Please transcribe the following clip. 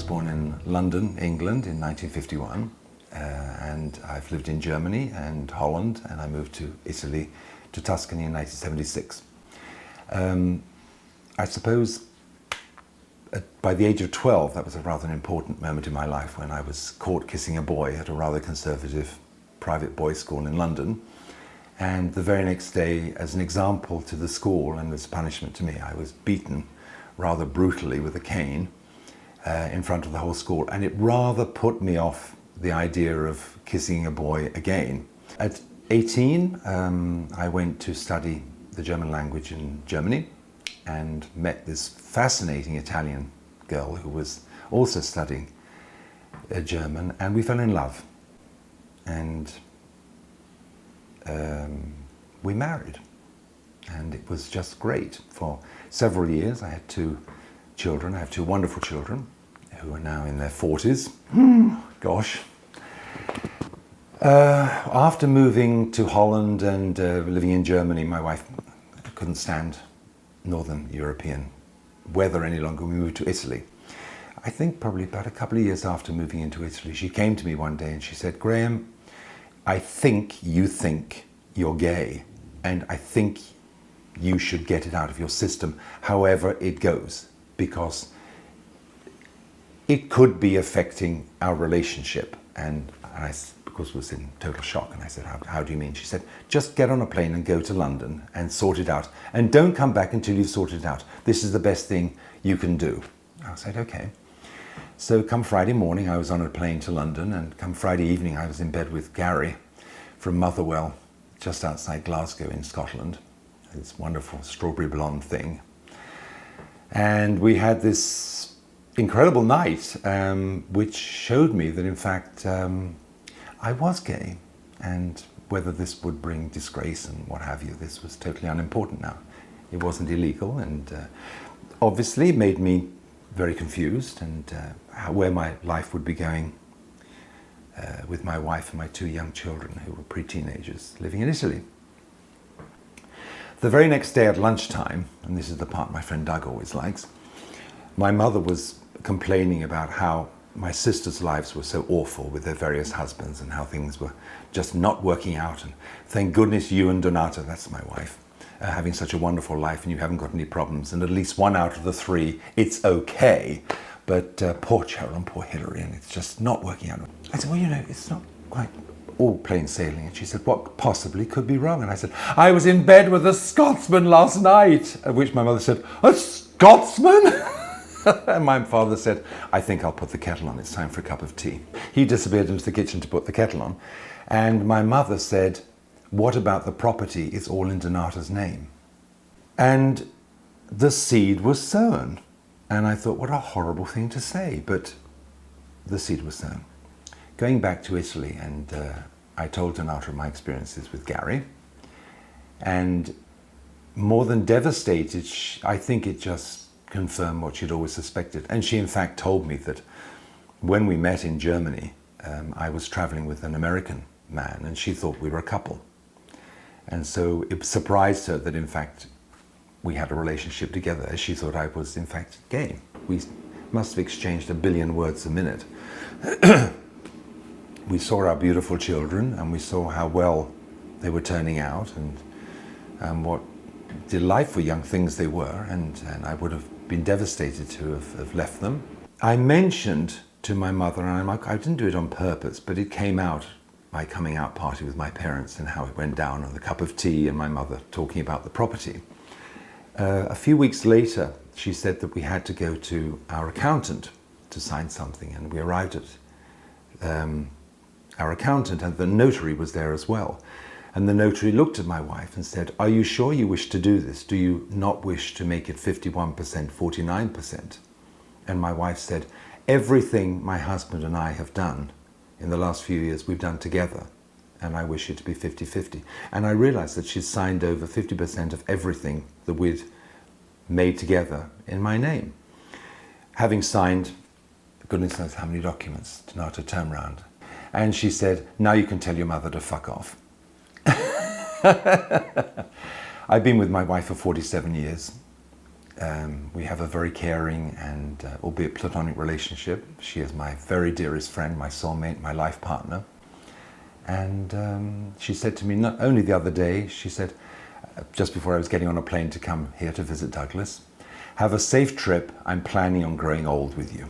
born in London, England in 1951, and I've lived in Germany and Holland, and I moved to Italy, to Tuscany in 1976. I suppose by the age of 12, that was a rather important moment in my life when I was caught kissing a boy at a rather conservative private boys' school in London. And the very next day, as an example to the school and as punishment to me, I was beaten rather brutally with a cane in front of the whole school. And it rather put me off the idea of kissing a boy again. At 18, I went to study the German language in Germany and met this fascinating Italian girl who was also studying German, and we fell in love. And we married, and it was just great. For several years I had 2 children. I have 2 wonderful children who are now in their 40s. Gosh. After moving to Holland and living in Germany, my wife couldn't stand Northern European weather any longer. We moved to Italy. I think probably about a couple of years after moving into Italy, she came to me one day and she said, "Graham, I think you're gay, and I think you should get it out of your system, however it goes, because it could be affecting our relationship." And I, of course, was in total shock, and I said, how do you mean? She said, "Just get on a plane and go to London and sort it out, and don't come back until you've sorted it out. This is the best thing you can do." I said, okay. So come Friday morning, I was on a plane to London, and come Friday evening, I was in bed with Gary from Motherwell, just outside Glasgow in Scotland, this wonderful strawberry blonde thing. And we had this incredible night, which showed me that in fact I was gay, and whether this would bring disgrace and what have you, this was totally unimportant now. It wasn't illegal, and obviously made me very confused, and where my life would be going with my wife and my 2 young children who were pre-teenagers living in Italy. The very next day at lunchtime, and this is the part my friend Doug always likes, my mother was complaining about how my sisters' lives were so awful with their various husbands and how things were just not working out. And thank goodness you and Donata, that's my wife, are having such a wonderful life and you haven't got any problems. And at least 1 out of the 3, it's okay. But poor Cheryl and poor Hillary, and it's just not working out. I said, well, you know, it's not quite all plain sailing. And she said, what possibly could be wrong? And I said, I was in bed with a Scotsman last night. At which my mother said, a Scotsman? And my father said, I think I'll put the kettle on. It's time for a cup of tea. He disappeared into the kitchen to put the kettle on. And my mother said, what about the property? It's all in Donata's name. And the seed was sown. And I thought, what a horrible thing to say, but the seed was sown. Going back to Italy, and I told Donata my experiences with Gary, and more than devastated, I think it just confirmed what she'd always suspected. And she in fact told me that when we met in Germany, I was traveling with an American man, and she thought we were a couple. And so it surprised her that in fact we had a relationship together, as she thought I was in fact gay. We must have exchanged 1 billion words a minute. We saw our beautiful children, and we saw how well they were turning out, and what delightful young things they were, and I would have been devastated to have left them. I mentioned to my mother, and I didn't do it on purpose, but it came out, my coming out party with my parents, and how it went down, and the cup of tea, and my mother talking about the property. A few weeks later, she said that we had to go to our accountant to sign something, and we arrived at our accountant, and the notary was there as well. And the notary looked at my wife and said, are you sure you wish to do this? Do you not wish to make it 51%, 49%? And my wife said, everything my husband and I have done in the last few years, we've done together. And I wish it to be 50-50. And I realized that she'd signed over 50% of everything that we'd made together in my name. Having signed, goodness knows how many documents, Donata turned round. And she said, now you can tell your mother to fuck off. I've been with my wife for 47 years. We have a very caring and albeit platonic relationship. She is my very dearest friend, my soulmate, my life partner. And she said to me, not only the other day, she said, just before I was getting on a plane to come here to visit Douglas, have a safe trip. I'm planning on growing old with you.